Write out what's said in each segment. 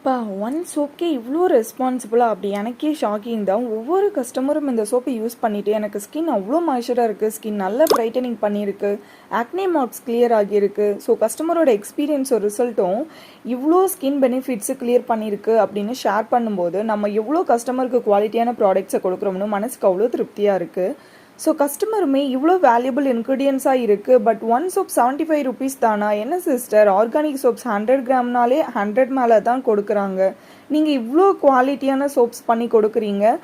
அப்பா! ஒன் சோப்க்கே இவ்ளோ ரெஸ்பான்சிபிளா அப்படி எனக்கே ஷாக்கிங் தான். ஒவ்வொரு கஸ்டமரும் இந்த சோப்பை யூஸ் பண்ணிட்டு, எனக்கு ஸ்கின் அவ்ளோ மாய்ஸ்சரா இருக்கு. ஸ்கின் நல்லா பிரைட்டனிங் பண்ணியிருக்கு. ஆக்னே மார்க்ஸ் கிளியர் ஆகியிருக்கு. ஸோ கஸ்டமரோட எக்ஸ்பீரியன்ஸ் ரிசல்ட்டும் இவ்ளோ ஸ்கின் பெனிஃபிட்ஸ் கிளியர் பண்ணியிருக்கு அப்படின்னு ஷேர் பண்ணும்போது, நம்ம எவ்ளோ கஸ்டமருக்கு குவாலிட்டியான ப்ராடக்ட்ஸை கொடுக்குறோம்னு மனசுக்கு அவ்வளோ திருப்தியா இருக்கு. ஸோ கஸ்டமருமே இவ்வளோ வேல்யூபிள் இன்க்ரீடியன்ஸாக இருக்குது. பட் ஒன் சோப் 75 ருபீஸ் தானா? என்ன சிஸ்டர், ஆர்கானிக் சோப்ஸ் 100 கிராம்னாலே 100 மேலே தான் கொடுக்குறாங்க. நீங்கள் இவ்வளோ குவாலிட்டியான சோப்ஸ் பண்ணி கொடுக்குறீங்க,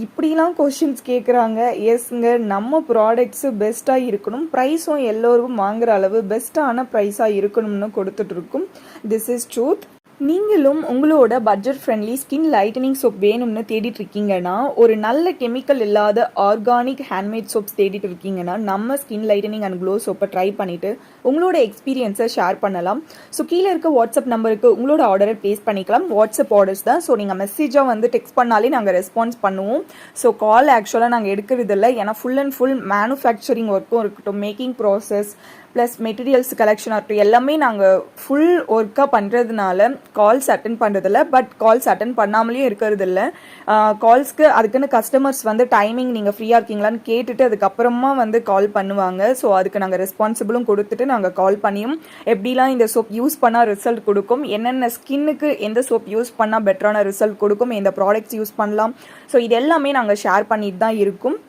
இப்படிலாம் கொஷின்ஸ் கேட்குறாங்க. எஸ்ங்க, நம்ம ப்ராடக்ட்ஸு பெஸ்ட்டாக இருக்கணும், ப்ரைஸும் எல்லோரும் வாங்குகிற அளவு பெஸ்ட்டான ப்ரைஸாக இருக்கணும்னு கொடுத்துட்ருக்கும். This is truth. நீங்களும் உங்களோட budget friendly skin lightening soap வேணும்னு தேடிட்டு இருக்கீங்கன்னா, ஒரு நல்ல கெமிக்கல் இல்லாத ஆர்கானிக் ஹேண்ட்மேட் சோப்ஸ் தேடிட்டு இருக்கீங்கன்னா, நம்ம ஸ்கின் லைட்டனிங் அண்ட் க்ளோ சோப்பை ட்ரை பண்ணிவிட்டு உங்களோட எக்ஸ்பீரியன்ஸை ஷேர் பண்ணலாம். ஸோ கீழே இருக்க வாட்ஸ்அப் நம்பருக்கு உங்களோட ஆர்டரை ப்ளேஸ் பண்ணிக்கலாம். வாட்ஸ்அப் ஆர்டர்ஸ் தான். ஸோ நீங்கள் மெசேஜாக வந்து டெக்ஸ்ட் பண்ணாலே நாங்கள் ரெஸ்பான்ஸ் பண்ணுவோம். ஸோ கால் ஆக்சுவலாக நாங்கள் எடுக்கிறதில்ல. ஏன்னா ஃபுல் அண்ட் ஃபுல் மேனுஃபேக்சரிங் ஒர்க்கும் இருக்கட்டும், making process plus materials collection ஆகட்டும், எல்லாமே நாங்கள் ஃபுல் ஒர்க்காக பண்ணுறதுனால கால்ஸ் அட்டன் பண்ணுறதில்ல. பட் கால்ஸ் அட்டன் பண்ணாமலேயும் இருக்கிறதில்ல. கால்ஸ்க்கு அதுக்குன்னு கஸ்டமர்ஸ் வந்து டைமிங் நீங்கள் ஃப்ரீயாக இருக்கீங்களான்னு கேட்டுட்டு அதுக்கப்புறமா வந்து கால் பண்ணுவாங்க. ஸோ அதுக்கு நாங்கள் ரெஸ்பான்சிபிளும் கொடுத்துட்டு நாங்கள் கால் பண்ணியும் எப்படிலாம் இந்த சோப் யூஸ் பண்ணால் ரிசல்ட் கொடுக்கும், என்னென்ன ஸ்கின்னுக்கு எந்த சோப் யூஸ் பண்ணால் பெட்டரான ரிசல்ட் கொடுக்கும், எந்த ப்ராடக்ட்ஸ் யூஸ் பண்ணலாம், ஸோ இது எல்லாமே நாங்கள் ஷேர் பண்ணிட்டு தான் இருக்கும்.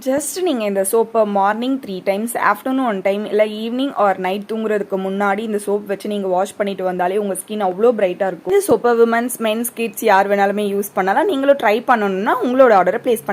ஜஸ்ட் நீங்கள் இந்த சோப்பை மார்னிங் 3 டைம்ஸ், ஆஃப்டர்நூன் 1 டைம், இல்லை ஈவினிங் ஆர் நைட் தூங்குறதுக்கு முன்னாடி இந்த சோப் வச்சு நீங்கள் வாஷ் பண்ணிட்டு வந்தாலே உங்கள் ஸ்கின் அவ்வளோ பிரைட்டாக இருக்கும். இந்த சோப்பை விமன்ஸ், மென்ஸ், கிட்ஸ் யார் வேணாலுமே யூஸ் பண்ணலாம். நீங்களும் ட்ரை பண்ணணும்னா உங்களோட ஆர்டரை ப்ளேஸ் பண்ணி